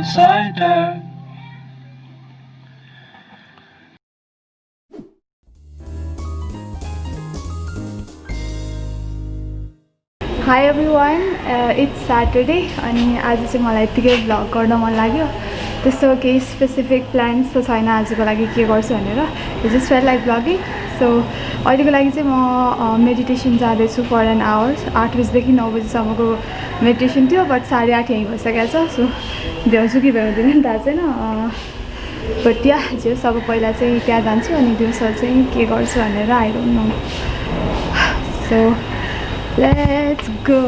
outsider. Hi everyone, it's Saturday अनि आज चाहिँ मलाई यतिकै भ्लग गर्न मन लाग्यो त्यस्तो केही स्पेसिफिक प्लान्स त छैन आजको लागि के गर्छु भनेर it just fail like vlogging so अहिलेको लागि चाहिँ म मेडिटेसन जाँदैछु फर एन आवर्स 8 बजीदेखि 9 बजीसम्मको मेडिटेसन थियो बट 8:30 यहीँ भइसकेको छ सो भ्याउँछु कि भ्याउँदैन नि थाहा छैन बट या जे सब पहिला चाहिँ त्यहाँ जान्छु अनि दिउँसो चाहिँ के गर्छु भनेर I don't know so let's go.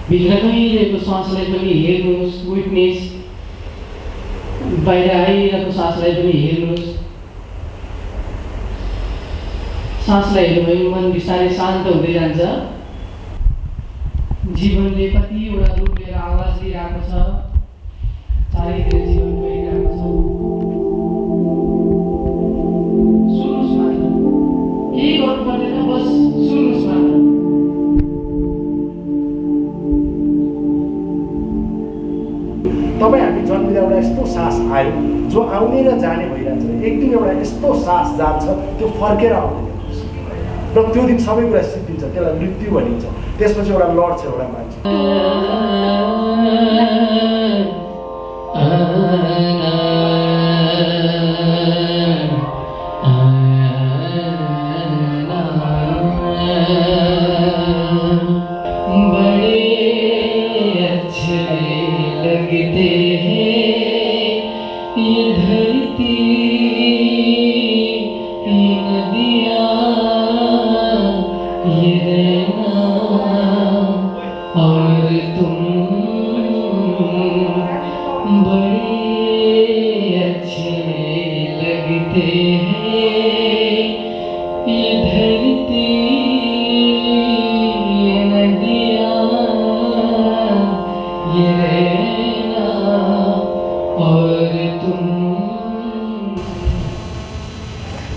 भित्र गइरहेको सासलाई पनि हेर्नुहोस् विटनेस बाहिर आइरहेको सासलाई पनि हेर्नुहोस् सासलाई हेर्नु भने मन बिस्तारै शान्त हुँदै जान्छ जीवनले कतिवटा रूप लिएर आवाज दिइरहेको छ चारैतिर जीवन गइरहेको छ सुन्नुहोस् मात्र केही गर्नु पर्दैन बस सुन्नुहोस् मात्र तपाईँ हामी जन्मिँदा एउटा यस्तो सास आयो जो आउने र जाने भइरहेछ एक दिन एउटा यस्तो सास जान्छ त्यो फर्केर आउँदैन र त्यो दिन सबै कुरा सिद्धिन्छ त्यसलाई मृत्यु भनिन्छ त्यसपछि एउटा लड्छ एउटा मान्छे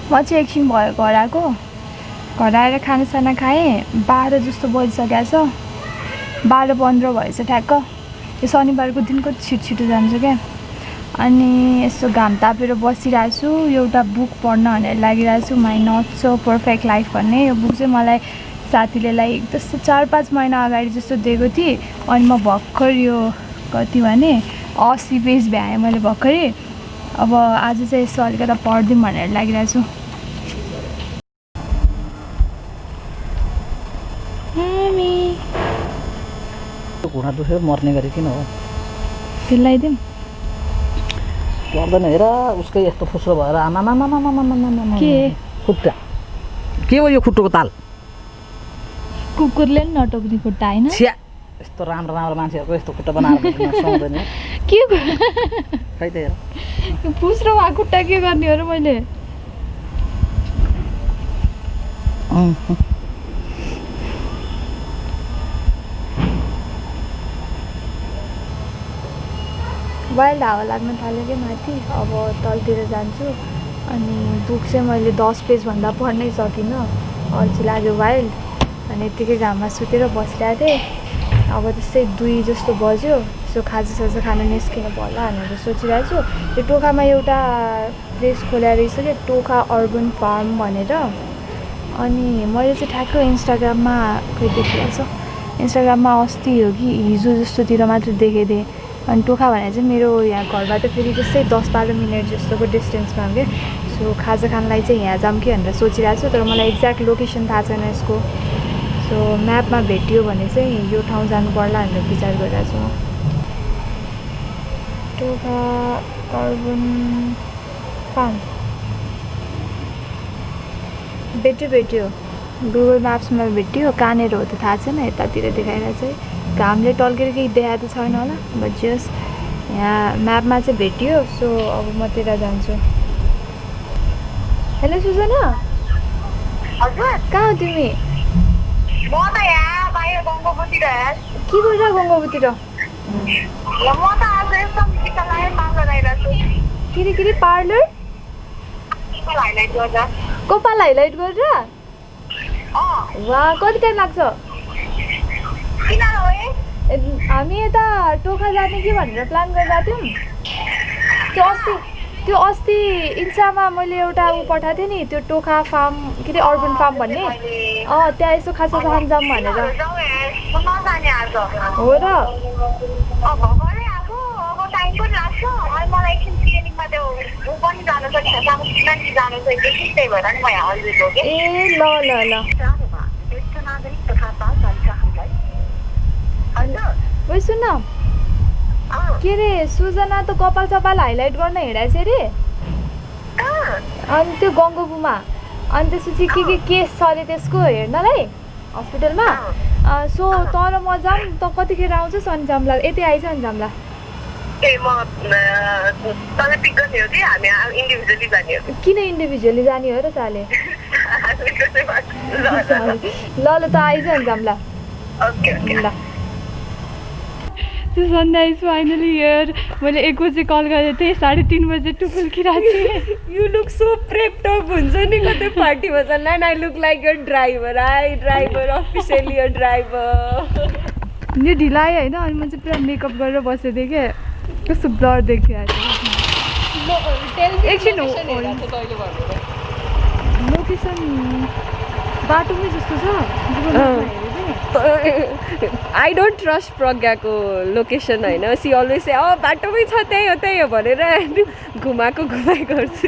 म चाहिँ एकछिन भयो घर आएको घर आएर खानासाना खाएँ 12 जस्तो बजिसकेको छ 12:15 भएछ ठ्याक्क यो शनिबारको दिन कति छिटो जान्छ क्या अनि यसो घाम तापेर बसिरहेको छु एउटा बुक पढ्न भनेर लागिरहेको छु my not so perfect life भन्ने यो बुक चाहिँ मलाई साथीले लाइक त्यस्तो 4-5 महिना अगाडि जस्तो दिएको थिएँ अनि म भर्खर यो कति भने 80 पेज भ्याएँ मैले भर्खरै अब आज चाहिँ यसो अलिकता पढिदिउँ भनेर लागिरहेको छु घुँडा दुखेर मर्ने गरी किन हो लगाइदिउँ पर्दैन हेर उसकै यस्तो फुस्रो भएर आमा के खुट्टा के हो यो खुट्टोको ताल कुकुरले पनि नटोक्ने खुट्टा होइन यस्तो राम्रो मान्छेहरूको यस्तो खुट्टा बनाएर सुहाउँदैन के खै त हेर फुस्रो भएको खुट्टा के गर्ने हो र मैले वाइल्ड हावा लाग्न थाल्यो कि माथि अब तलतिर जान्छु अनि बुक चाहिँ मैले 10 पेजभन्दा पढ्नै सकिनँ अल्छी लाग्यो वाइल्ड अनि यत्तिकै घाममा सुतेर बसिरहेको थिएँ अब त्यस्तै 2 जस्तो बज्यो यसो खाजासाजा खान निस्किनु पर्ला भनेर सोचिरहेको छु यो टोखामा एउटा प्लेस खोलेर रहेछ क्या टोखा अर्बन फार्म भनेर अनि मैले चाहिँ ठ्याक्क इन्स्टाग्राममा खै देखिरहेको छ इन्स्टाग्राममा अस्ति हो कि हिजो जस्तोतिर मात्र देखेको थिएँ अनि टोखा भनेर चाहिँ मेरो यहाँ घरबाट फेरि त्यस्तै 10-12 मिनट जस्तोको डिस्टेन्समा हो क्या सो खाजा खानलाई चाहिँ यहाँ जाऊँ कि भनेर सोचिरहेको छु तर मलाई एक्ज्याक्ट लोकेसन थाहा छैन यसको सो म्यापमा भेटियो भने चाहिँ यो ठाउँ जानु पर्ला भनेर विचार गरिरहेको छु म टोखा अर्बन फार्म भेट्यो गुगल म्याप्समा भेट्यो कहाँनिर हो त थाहा छैन यतातिर देखाइरहेको छ घामले टल्केर केही देखाएको त छैन होला बट जस यहाँ म्यापमा चाहिँ भेटियो सो अब म त्यता जान्छु हेलो सुजना हजुर कहाँ हो तिमी म त यहाँ बाहिर गङ्गोपतिर के गर्छ गङ्गोपतिर म त आज एकदम चिकनलाई पार्लर आइरहेको छु के पार्लर चिकन हाइलाइट गर्दा कपाल हाइलाइट गरेर वा कति टाइम लाग्छ किन है हामी यता टोखा जाने कि भनेर प्लान गरिरहेको थियौँ त्यो अस्ति इन्स्टामा मैले एउटा पठाएको थिएँ नि त्यो टोखा फार्म के अरे अर्बन फार्म भन्ने त्यहाँ यसो खासा खान जाऊँ भनेर हो र टाइम पनि लाग्छ अनि मलाई एकछिन क्लिनिकमा त्यो ऊ पनि जानु छ नि सामुन्ती जानु छ एकछिन त्यही भएर नि म यहाँ अलरेडी हो कि ए ल ओइ सुन के अरे सुजना त कपाल चपाल हाइलाइट गर्न हिँडेको छ अरे अनि त्यो गङ्गोपुमा अनि त्यसपछि के केस छ अरे त्यसको हेर्नलाई हस्पिटलमा सो तर म जाऊँ त कतिखेर आउँछस् अनि जाम्ला यति आइज अनि जाम्ला किन इन्डिभिजुअली जाने हो र साले ल त आइज अनि जाम्ला ल सन्ध्या इज फाइनली हियर मैले 1 बजे कल गरेको थिएँ 3:30 बजे टुपुल खिराएको थिएँ you look so prepped up हुन्छ नि कतै पार्टीमा जान and I look like a driver officially a driver यो ढिलाइ होइन अनि म चाहिँ पुरा मेकअप गरेर बसेको थिएँ क्या कस्तो ब्लर देखिरहेको एकछिन लोकेसन बाटोमै जस्तो छ आई डोन्ट ट्रस्ट प्रज्ञाको लोकेसन होइन सी अलवेज से बाटोमै छ त्यही हो भनेर घुमाएको घुमाइ गर्छु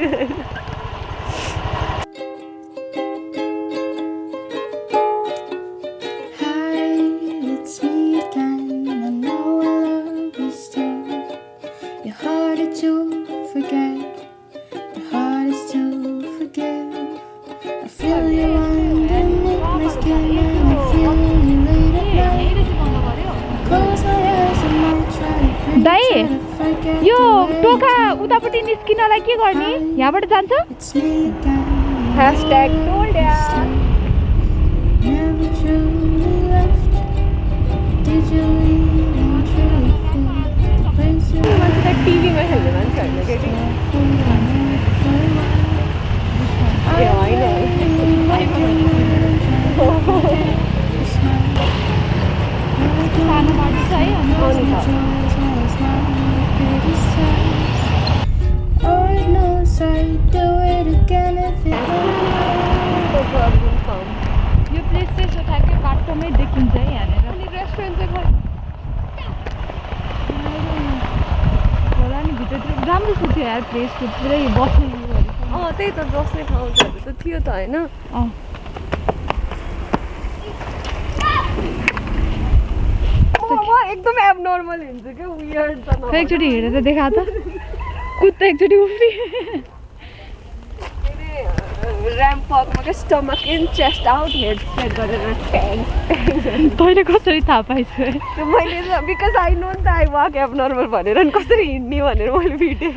दाइ यो टोखा उतापट्टि निस्किनलाई के गर्ने यहाँबाट जान्छ #told टिभीमा खेल्ने मान्छेहरूले केटी सानो बाटो छ है यो प्लेस चाहिँ सोठाकै बाटोमै देखिन्छ है यहाँनिर अनि रेस्टुरेन्ट चाहिँ होला नि भित्रतिर राम्रो छ थियो यार प्लेस पुरै बस्ने त्यही त बस्ने ठाउँहरू त थियो त होइन एकदम एबनर्मल हुन्छ क्या वियर्ड त एकचोटि हेरेर देखा त कुद्दा एकचोटि उफ्री ऱ्याम्प वकमा क्या stomach in chest out head flat गरेर तैँले कसरी थाहा पाइस् मैले बिकज आई नो नि त आई वाक एबनर्मल भनेर अनि कसरी हिँड्ने भनेर मैले भिडियो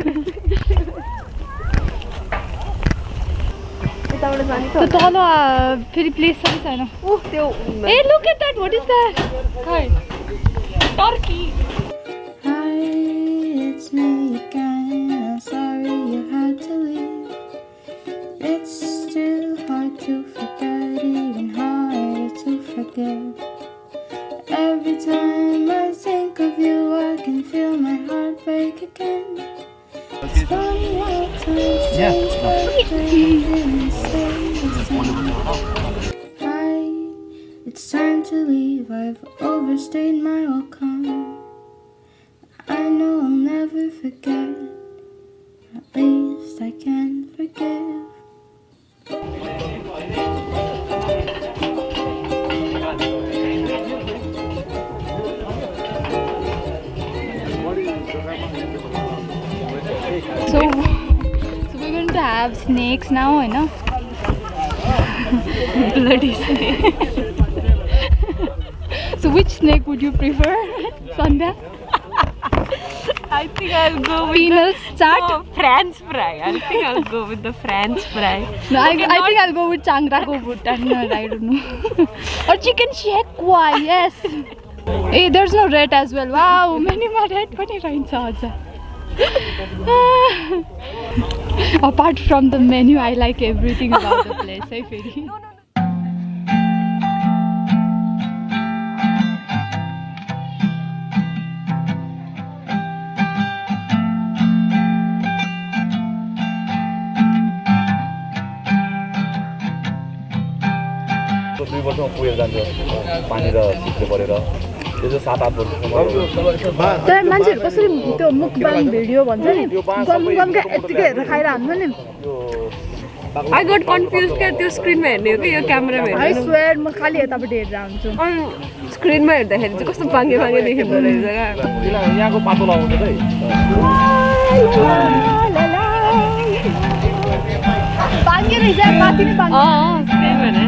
यताबाट जाने त्यो तल फेरि प्लेस छ कि छैन त्यो a look at that what is that खै Turkey Hi, it's me again. I'm sorry you had to leave. It's still hard to forget, even harder to forgive. Every time I think of you, I can feel my heart break again. It's funny how times change, but they didn't stay the same. Hi, it's time to leave. I've overstayed my welcome. I know I'll never forget. At least I can forgive. So we're going to have snakes now, है ना? Bloody snake. So which snake would you prefer, Sandhya? I think I'll go with Penal chat? No, French fry. I think I'll go with the French fry. No, I think I'll go with Changrako button. I don't know. Or chicken shekwa, yes. Hey, there's no red as well. Wow, many more red पनि रहन्छ आज. Apart from the menu, I like everything about the place. I feel. दुई वर्षमा पुगेर जान्छ पानी र शीतले परेर त्यो चाहिँ 7-8 वर्षसम्म तर मान्छेहरू कसरी त्यो मुकबाङ भिडियो भन्छ नि गमका यतिकै हेरेर खाएर हान्नु नि I got confused क्या त्यो स्क्रिनमा हेर्ने हो कि यो क्यामेरामा हेर्ने आई स्वेयर म खाली यतापट्टि हेरेर हुन्छु अनि स्क्रिनमा हेर्दाखेरि चाहिँ कस्तो बाङ्गे बाङ्गे देखिँदो रहेछ क्या यहाँको पातो लगाउँछ चाहिँ बाङ्गे रहेछ माथि नै बाङ्गे त्यही भएर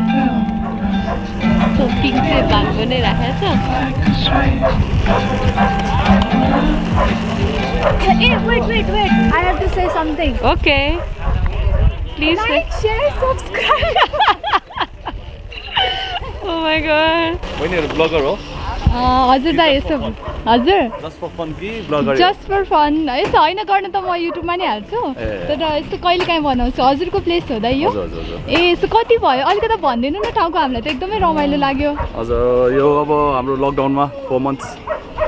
पिङ चाहिँ बाङ्गो नै राखेको छ Hey, wait, I have to say something. Okay. Please Like, share, subscribe. Oh my god. बहिनीहरू ब्लगर हो हजुर दा यसो हजुर जस्ट फर फन कि ब्लगर जस्ट फर फन यसो होइन गर्न त म युट्युबमा नै हाल्छु तर यस्तो कहिले काहीँ बनाउँछु हजुरको प्लेस हो दा यो ए यसो कति भयो अलिकति भनिदिनु न ठाउँको हामीलाई त एकदमै रमाइलो लाग्यो हजुर यो अब हाम्रो लकडाउनमा 4 months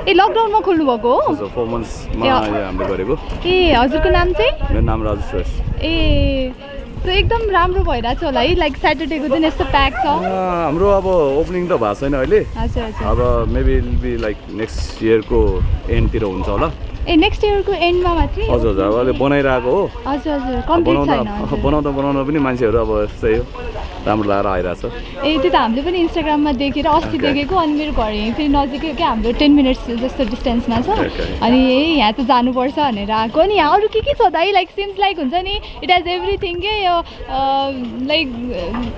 ए लकडाउनमा खोल्नु भएको हो हजुर 4 months मा हामीले गरेको ए हजुरको नाम चाहिँ मेरो नाम राजु श्रेष्ठ ए त्यो एकदम राम्रो भइरहेछ होला है लाइक स्याटरडेको दिन यस्तो प्याक छ हाम्रो अब ओपनिङ त भएको छैन अहिले हजुर हजुर अब maybe will be like next इयरको एन्डतिर हुन्छ होला ए नेक्स्ट इयरको एन्डमा मात्रै हजुर हजुर अब अहिले बनाइरहेको हो हजुर हजुर कम्प्लिट छैन बनाउँदा पनि मान्छेहरू अब यस्तै हो राम्रो लागेर आइरहेछ ए त्यो त हामीले पनि इन्स्टाग्राममा देखेर अस्ति देखेको अनि मेरो घर यहीँ फेरि नजिकै क्या हाम्रो 10 मिनट्स जस्तो डिस्टेन्समा छ अनि यहाँ त जानुपर्छ भनेर आएको अनि यहाँ अरू के छ त है लाइक सिम्स लाइक हुन्छ नि इट हेज एभ्रिथिङ के यो लाइक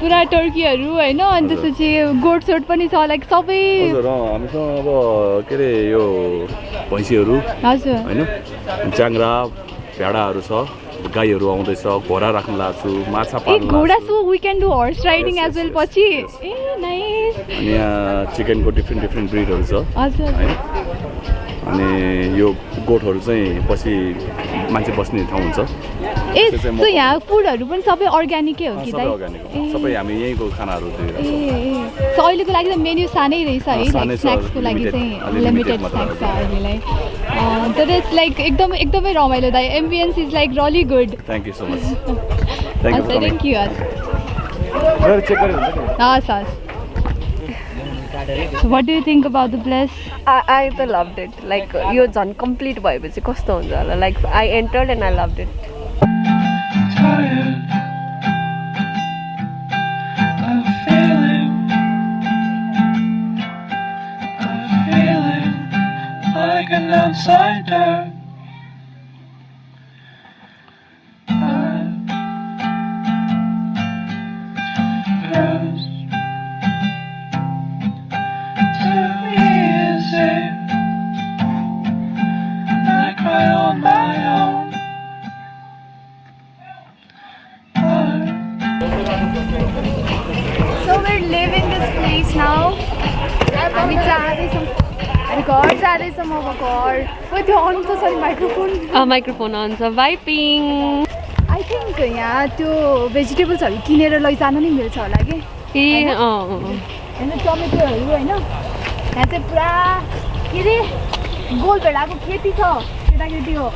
पुरा टर्कीहरू होइन अनि त्यसपछि गोट सोट पनि छ लाइक सबै हजुर हामीसँग अब के अरे यो भैँसीहरू हजुर होइन च्याङ्रा भेडाहरू छ गाईहरू आउँदैछ घोडा राख्न लाग्छु माछा पाल्न घोडा so we can do horse riding as well पछि ए नाइस अनि यहाँ चिकनको डिफ्रेन्ट ब्रिडहरू छ हजुर है अनि यो गोठहरू चाहिँ पछि मान्छे बस्ने ठाउँ हुन्छ ए सो यहाँ फुडहरू पनि सबै अर्ग्यानिकै हो कि सबै अर्ग्यानिक हो सबै हामी यहीँको खानाहरू दिइरहेको ए सो अहिलेको लागि त मेन्यु सानै रहेछ है लाइक स्न्याक्सको लागि चाहिँ लिमिटेड स्न्याक्स छ अहिलेलाई तर इट्स लाइक एकदमै रमाइलो दा ambience is like really good thank you so much thank you हस् What do you think about the place? I त loved it. Like यो झन् कम्प्लिट भएपछि कस्तो हुन्छ होला like I entered and I loved it. Like an outsider. So we're leaving this place now. हामी जाँदैछौँ घर जाँदैछौँ अब घर त्यो अन त सरी माइक्रोफोन माइक्रोफोन अन छ वाइपिङ आई थिङ्क यहाँ त्यो भेजिटेबल्सहरू किनेर लैजानु नि मिल्छ होला कि ए होइन टमेटोहरू होइन यहाँ चाहिँ पुरा के अरे गोलभेडाको खेती छ केटाकेटी हो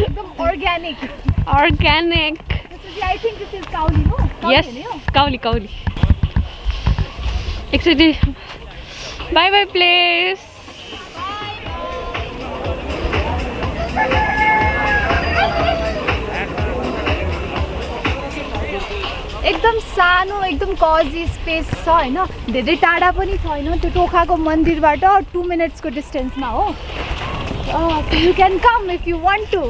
एकदम organic I think this is काउली हो यस काउली एकचोटि बाई बाई प्लेस एकदम सानो एकदम कजी स्पेस छ होइन धेरै टाढा पनि छैन त्यो टोखाको मन्दिरबाट 2 मिनट्सको डिस्टेन्समा हो you can come if you want to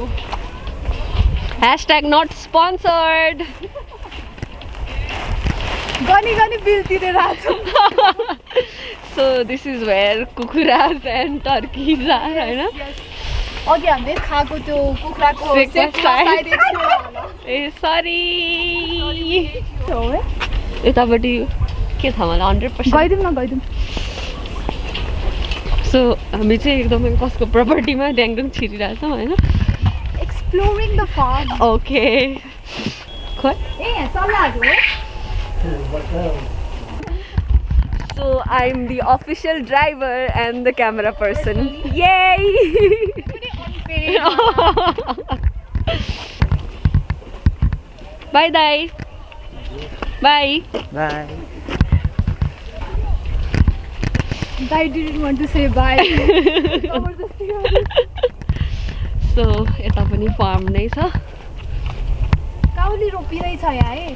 #not sponsored गनी गनी बिल तिरेर आएको So this is where kukuras and turkeys are, होइन? अघि हामीले खाएको त्यो कुखुराको Breakfast सायद ए सरी यतापट्टि के छ मलाई 100%. गइदिउँ न गइदिउँ सो हामी चाहिँ एकदमै कसको प्रपर्टीमा ड्याङडुङ छिरिरहेछौँ होइन. एक्सप्लोरिङ द फार्म ओके खोइ. ए यहाँ चल्लाहरू हो So I'm the official driver and the camera person. Yay! Bye, Dai. Bye. Bye. I didn't want to say bye. So यता पनि फार्म नै छ. काउली रोपिँदैछ यहाँ है.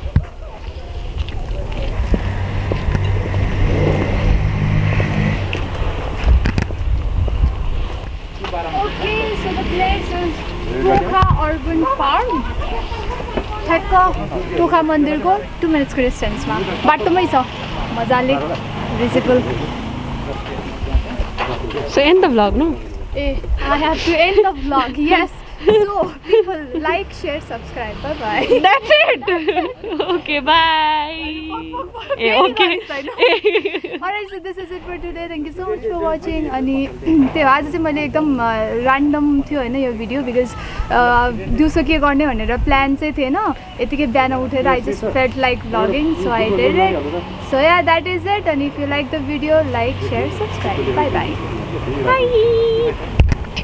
Okay, so the place is Tokha Urban Farm. ठ्याक्क टोखा मन्दिरको 2 मिनट्सको डिस्टेन्समा बाटोमै छ मजाले visible. So end the vlog, no? I have to end the vlog. Yes. So people like, share, subscribe. Bye bye. That's it. Okay, bye. Okay. Alright, so this is it for today. Thank you so much for watching. अनि त्यो आज चाहिँ मैले एकदम random थियो होइन यो video because दिउँसो के गर्ने भनेर प्लान चाहिँ थिएन. यतिकै बिहान उठेर I just felt like vlogging, so I did it. So yeah, that is it. And if you like the video, like, share, subscribe. Bye bye. Bye.